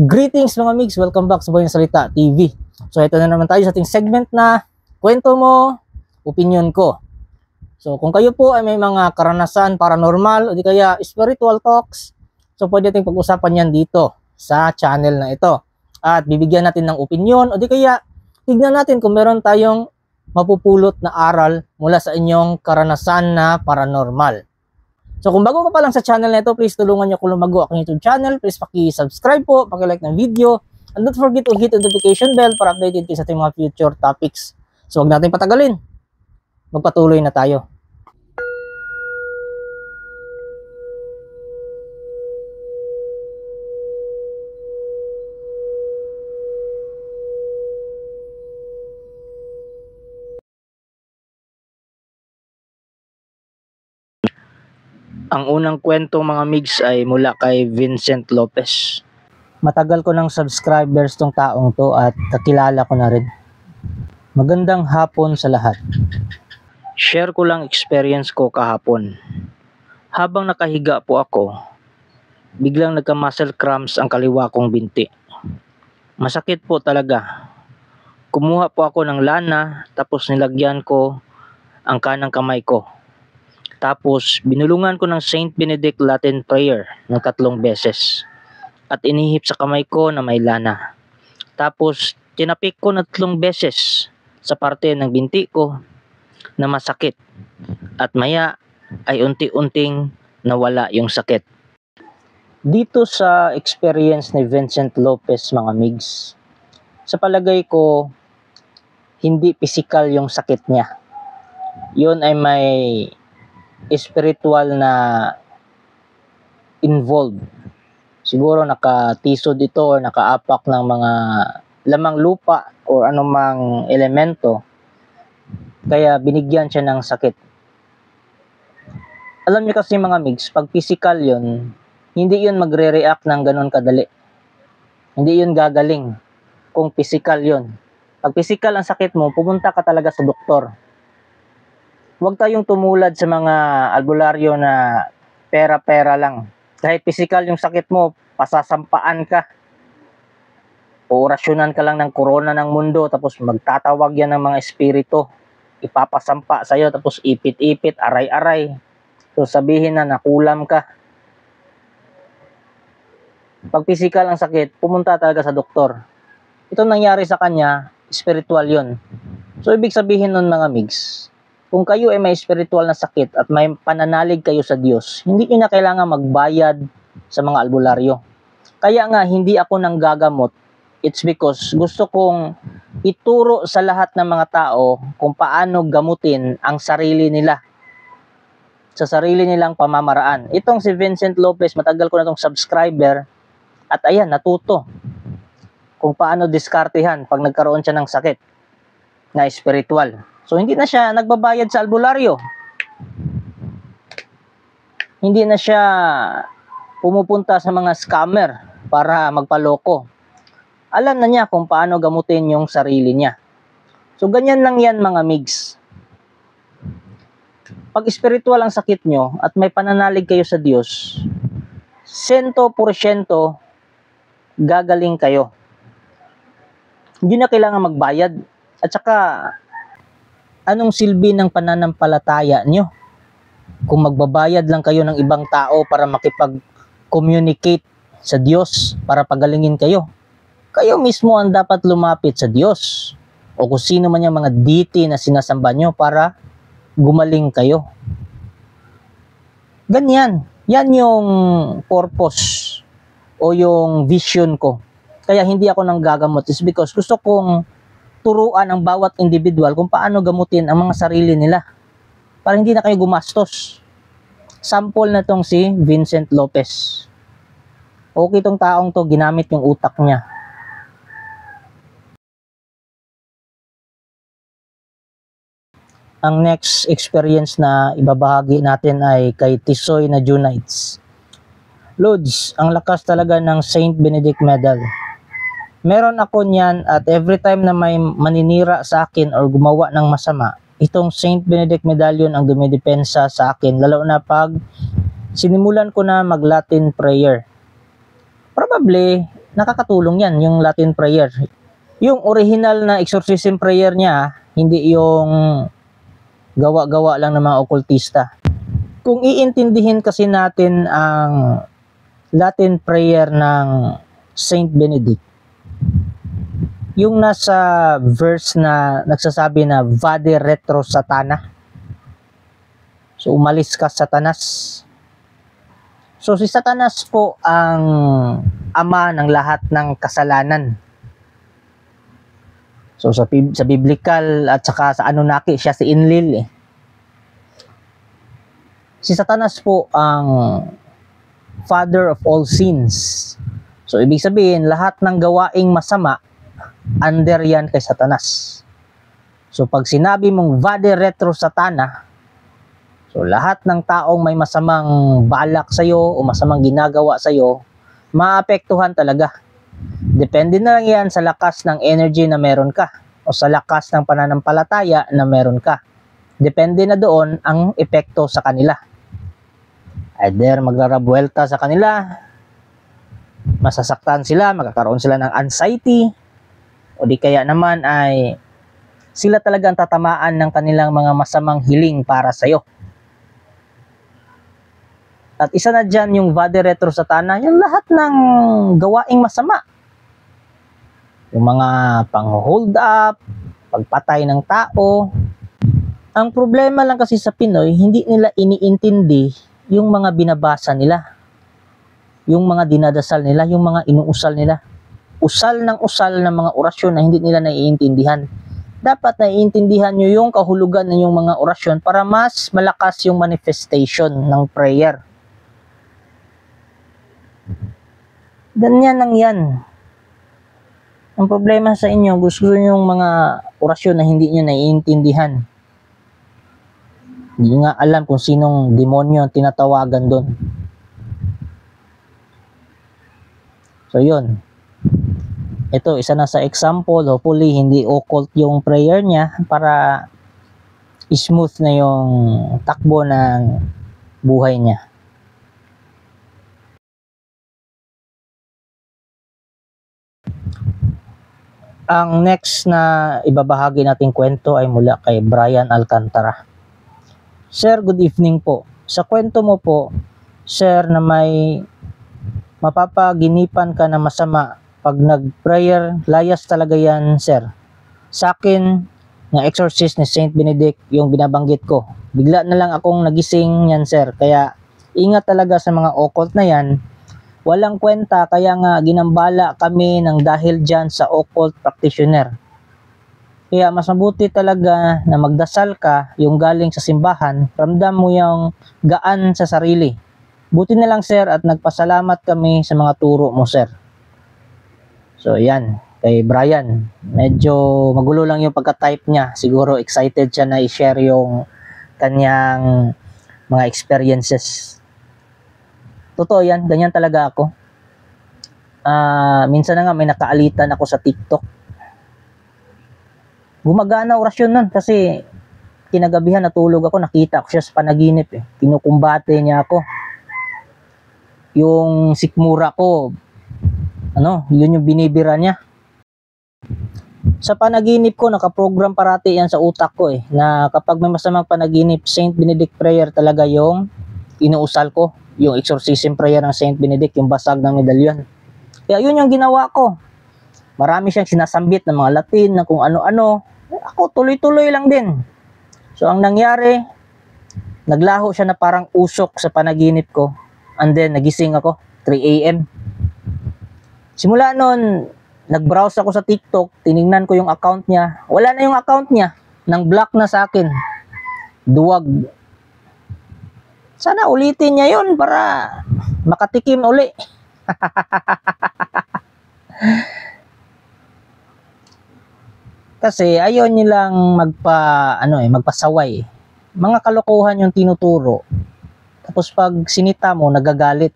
Greetings mga migs! Welcome back sa Boy ng Salita TV. So ito na naman tayo sa ating segment na kwento mo, opinion ko. So kung kayo po ay may mga karanasan paranormal o di kaya spiritual talks, so pwede natin pag-usapan yan dito sa channel na ito. At bibigyan natin ng opinion o di kaya tignan natin kung meron tayong mapupulot na aral mula sa inyong karanasan na paranormal. So kung bago ka pa lang sa channel na ito, please tulungan niyo ako lumago aking YouTube channel. Please paki-subscribe po, paki-like ng video, and don't forget to hit the notification bell para updated kayo sa ating mga future topics. So huwag natin patagalin. Magpatuloy na tayo. Ang unang kwento mga migs ay mula kay Vincent Lopez. Matagal ko ng subscribers tong taong to at kakilala ko na rin. Magandang hapon sa lahat. Share ko lang experience ko kahapon. Habang nakahiga po ako, biglang nagka-muscle cramps ang kaliwa kong binti. Masakit po talaga. Kumuha po ako ng lana tapos nilagyan ko ang kanang kamay ko. Tapos, binulungan ko ng Saint Benedict Latin Prayer ng 3 beses. At inihip sa kamay ko na may lana. Tapos, tinapik ko ng 3 beses sa parte ng binti ko na masakit. At maya ay unti-unting nawala yung sakit. Dito sa experience ni Vincent Lopez mga migs, sa palagay ko, hindi physical yung sakit niya. Yun ay may spiritual na involved. Siguro nakatisod ito or nakaapak ng mga lamang lupa o anumang elemento. Kaya binigyan siya ng sakit. Alam niyo kasi mga migs, pag physical yun, hindi yun magre-react ng ganun kadali. Hindi yun gagaling kung physical yun. Pag physical ang sakit mo, pumunta ka talaga sa doktor. Huwag tayong tumulad sa mga albularyo na pera-pera lang. Kahit physical yung sakit mo, pasasampaan ka. Orasyonan ka lang ng korona ng mundo, tapos magtatawag yan ng mga espiritu. Ipapasampa sa'yo, tapos ipit-ipit, aray-aray. So sabihin na nakulam ka. Pag physical ang sakit, pumunta talaga sa doktor. Ito nangyari sa kanya, spiritual yun. So ibig sabihin nun mga migs, kung kayo ay may spiritual na sakit at may pananalig kayo sa Diyos, hindi nyo na kailangan magbayad sa mga albularyo. Kaya nga, hindi ako nanggagamot. It's because gusto kong ituro sa lahat ng mga tao kung paano gamutin ang sarili nila sa sarili nilang pamamaraan. Itong si Vincent Lopez, matagal ko na itong subscriber at ayan, natuto kung paano diskartehan pag nagkaroon siya ng sakit na spiritual. So, hindi na siya nagbabayad sa albularyo. Hindi na siya pumupunta sa mga scammer para magpaloko. Alam na niya kung paano gamutin yung sarili niya. So, ganyan lang yan mga migs. Pag spiritual ang sakit nyo at may pananalig kayo sa Diyos, 100% gagaling kayo. Hindi na kailangan magbayad. At saka, anong silbi ng pananampalataya nyo? Kung magbabayad lang kayo ng ibang tao para makipag-communicate sa Diyos, para pagalingin kayo, kayo mismo ang dapat lumapit sa Diyos. O kung sino man yung mga deity na sinasamba nyo para gumaling kayo. Ganyan. Yan yung purpose o yung vision ko. Kaya hindi ako nanggagamot. It's because gusto kong turuan ang bawat individual kung paano gamutin ang mga sarili nila para hindi na kayo gumastos. Sample na tong si Vincent Lopez. Okay tong taong to, ginamit yung utak niya. Ang next experience na ibabahagi natin ay kay Tisoy na Junites. Lods, ang lakas talaga ng Saint Benedict Medal. Meron ako niyan at every time na may maninira sa akin or gumawa ng masama, itong Saint Benedict Medallion ang dumidepensa sa akin, lalo na pag sinimulan ko na mag-Latin prayer. Probably, nakakatulong yan, yung Latin prayer. Yung original na exorcism prayer niya, hindi yung gawa-gawa lang ng mga okultista. Kung iintindihin kasi natin ang Latin prayer ng Saint Benedict, yung nasa verse na nagsasabi na Vade retro satana, so umalis ka Satanas. So si Satanas po ang ama ng lahat ng kasalanan. So sa biblical at saka sa Anunnaki, siya si Enlil eh. Si Satanas po ang father of all sins. So ibig sabihin, lahat ng gawaing masama, under yan kay Satanas. So pag sinabi mong Vade retro satana, so lahat ng taong may masamang balak sa'yo o masamang ginagawa sa'yo, maapektuhan talaga. Depende na lang yan sa lakas ng energy na meron ka o sa lakas ng pananampalataya na meron ka. Depende na doon ang epekto sa kanila. Either magrarabuelta sa kanila, masasaktan sila, magkakaroon sila ng anxiety, o di kaya naman ay sila talagang tatamaan ng kanilang mga masamang hiling para sa'yo. At isa na dyan yung Vade retro satana, yung lahat ng gawaing masama. Yung mga pang-hold up, pagpatay ng tao. Ang problema lang kasi sa Pinoy, hindi nila iniintindi yung mga binabasa nila. Yung mga dinadasal nila, yung mga inuusal nila. Usal ng mga orasyon na hindi nila naiintindihan. Dapat naiintindihan nyo yung kahulugan ng yung mga orasyon para mas malakas yung manifestation ng prayer. Ganyan lang yan. Ang problema sa inyo, gusto nyo yung mga orasyon na hindi nyo naiintindihan. Hindi nga alam kung sinong demonyo ang tinatawagan doon. So yun. Ito, isa na sa example. Hopefully, hindi occult yung prayer niya para smooth na yung takbo ng buhay niya. Ang next na ibabahagi nating kwento ay mula kay Brian Alcantara. Sir, good evening po. Sa kwento mo po, sir, na may mapapaginipan ka na masama pag nag-prayer, layas talaga yan, sir. Sa akin, ng exorcist ni Saint Benedict, yung binabanggit ko. Bigla na lang akong nagising yan, sir. Kaya, ingat talaga sa mga occult na yan. Walang kwenta, kaya nga ginambala kami ng dahil dyan sa occult practitioner. Kaya mas mabuti talaga na magdasal ka, yung galing sa simbahan, ramdam mo yung gaan sa sarili. Buti na lang, sir, at nagpasalamat kami sa mga turo mo, sir. So yan, kay Brian, medyo magulo lang yung pagka-type niya. Siguro excited siya na i-share yung kanyang mga experiences. Totoo yan, ganyan talaga ako. Minsan na nga may nakaalitan ako sa TikTok. Gumagana orasyon nun kasi kinagabihan natulog ako, nakita ko siya sa panaginip eh. Kinukumbate niya ako. Yung sikmura ko, yun yung binibira niya. Sa panaginip ko, nakaprogram parati yan sa utak ko eh, na kapag may masamang panaginip, Saint Benedict prayer talaga yung inuusal ko. Yung exorcism prayer ng Saint Benedict, yung basag ng medalyon. Kaya yun yung ginawa ko. Marami siyang sinasambit ng mga Latin, na kung ano-ano. Ako, tuloy-tuloy lang din. So, ang nangyari, naglaho siya na parang usok sa panaginip ko. And then, nagising ako, 3 a.m. Simula nun, nag-browse ako sa TikTok, tinignan ko yung account niya. Wala na yung account niya. Nang-block na sa akin. Duwag. Sana ulitin niya yun para makatikim uli. Kasi ayaw nilang magpasaway. Mga kalokohan yung tinuturo. Tapos pag sinita mo, nagagalit.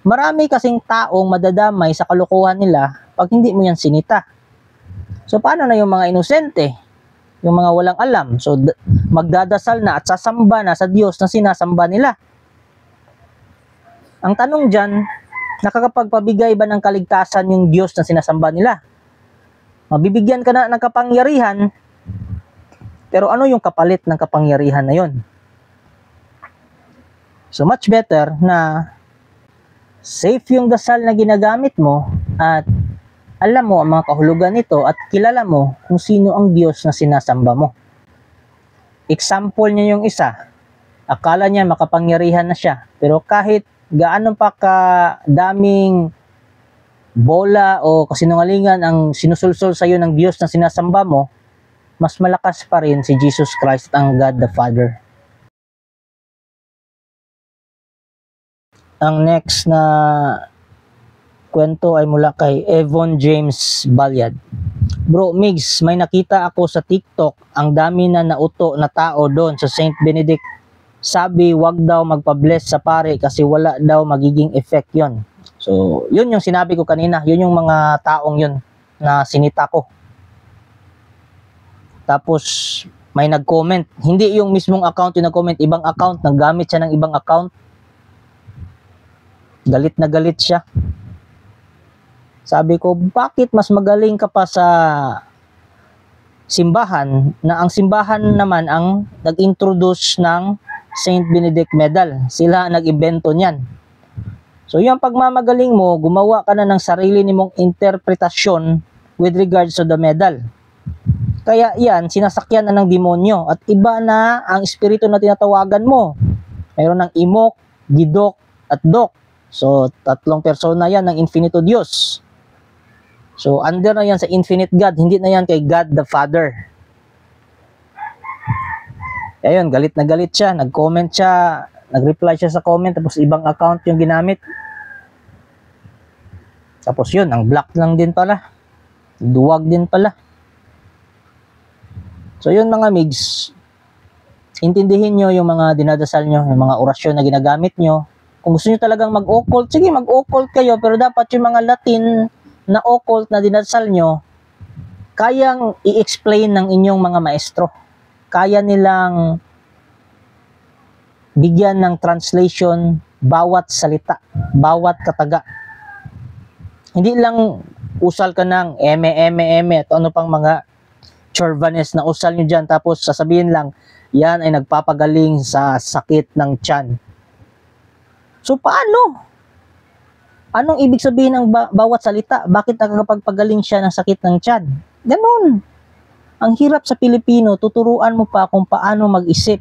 Marami kasing taong madadamay sa kalokohan nila pag hindi mo yan sinita. So paano na yung mga inosente? Yung mga walang alam. So magdadasal na at sasamba na sa Diyos na sinasamba nila. Ang tanong dyan, Nakakapagpabigay ba ng kaligtasan yung Diyos na sinasamba nila? Mabibigyan ka na ng kapangyarihan, pero ano yung kapalit ng kapangyarihan na yon? So much better na safe yung dasal na ginagamit mo at alam mo ang mga kahulugan nito at kilala mo kung sino ang Diyos na sinasamba mo. Example niya yung isa, akala niya makapangyarihan na siya, pero kahit gaano pa kadaming bola o kasinungalingan ang sinusulsol sa iyo ng Diyos na sinasamba mo, mas malakas pa rin si Jesus Christ, ang God the Father. Ang next na kwento ay mula kay Evon James Balyad. Bro, Migs, may nakita ako sa TikTok, ang dami na nauto na tao doon sa Saint Benedict. Sabi, wag daw magpa-bless sa pare kasi wala daw magiging effect yon. So, yun yung sinabi ko kanina. Yun yung mga taong yun na sinita ko. Tapos, may nag-comment. Hindi yung mismong account yung nag-comment, ibang account. Naggamit siya ng ibang account. Galit na galit siya. Sabi ko, bakit mas magaling ka pa sa simbahan na ang simbahan naman ang nag-introduce ng Saint Benedict Medal? Sila nag-ibento niyan. So yung pagmamagaling mo, gumawa ka na ng sarili nimong interpretasyon with regards to the medal. Kaya yan, sinasakyan na ng demonyo at iba na ang espiritu na tinatawagan mo. Mayroon ng Imok, Gidok at Dok. So tatlong persona yan ng Infinito Diyos. So, under na yan sa Infinite God, hindi na yan kay God the Father. Ayun, galit na galit siya, nag-comment siya, nag-reply siya sa comment, tapos ibang account yung ginamit. Tapos yun, ang black lang din pala. Duwag din pala. So yun mga migs, intindihin nyo yung mga dinadasal nyo, yung mga orasyon na ginagamit nyo. Kung gusto nyo talagang mag-occult, sige mag-occult kayo, pero dapat yung mga Latin na occult na dinasal nyo, kayang i-explain ng inyong mga maestro. Kaya nilang bigyan ng translation bawat salita, bawat kataga. Hindi lang usal ka ng eme, at ano pang mga chorvanes na usal nyo dyan, tapos sasabihin lang, yan ay nagpapagaling sa sakit ng tiyan. So paano? Anong ibig sabihin ng bawat salita? Bakit nakakapagpagaling siya ng sakit ng tiyan? Ganon. Ang hirap sa Pilipino, tuturuan mo pa kung paano mag-isip.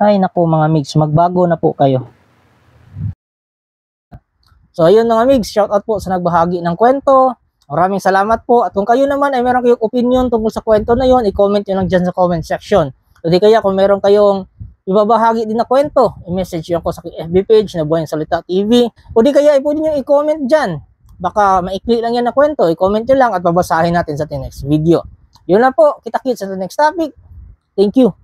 Ay naku mga migs, magbago na po kayo. So ayun mga migs, shout out po sa nagbahagi ng kwento. Maraming salamat po. At kung kayo naman ay meron kayong opinion tungkol sa kwento na yon, i-comment nyo lang dyan sa comment section. O di kaya kung meron kayong ibabahagi din na kwento, i-message nyo ako sa FB page na Buhay ng Salita TV. O di kaya pwede nyo i-comment dyan. Baka maikli lang yan na kwento. I-comment nyo lang at babasahin natin sa next video. Yun lang po. Kita-kits sa next topic. Thank you.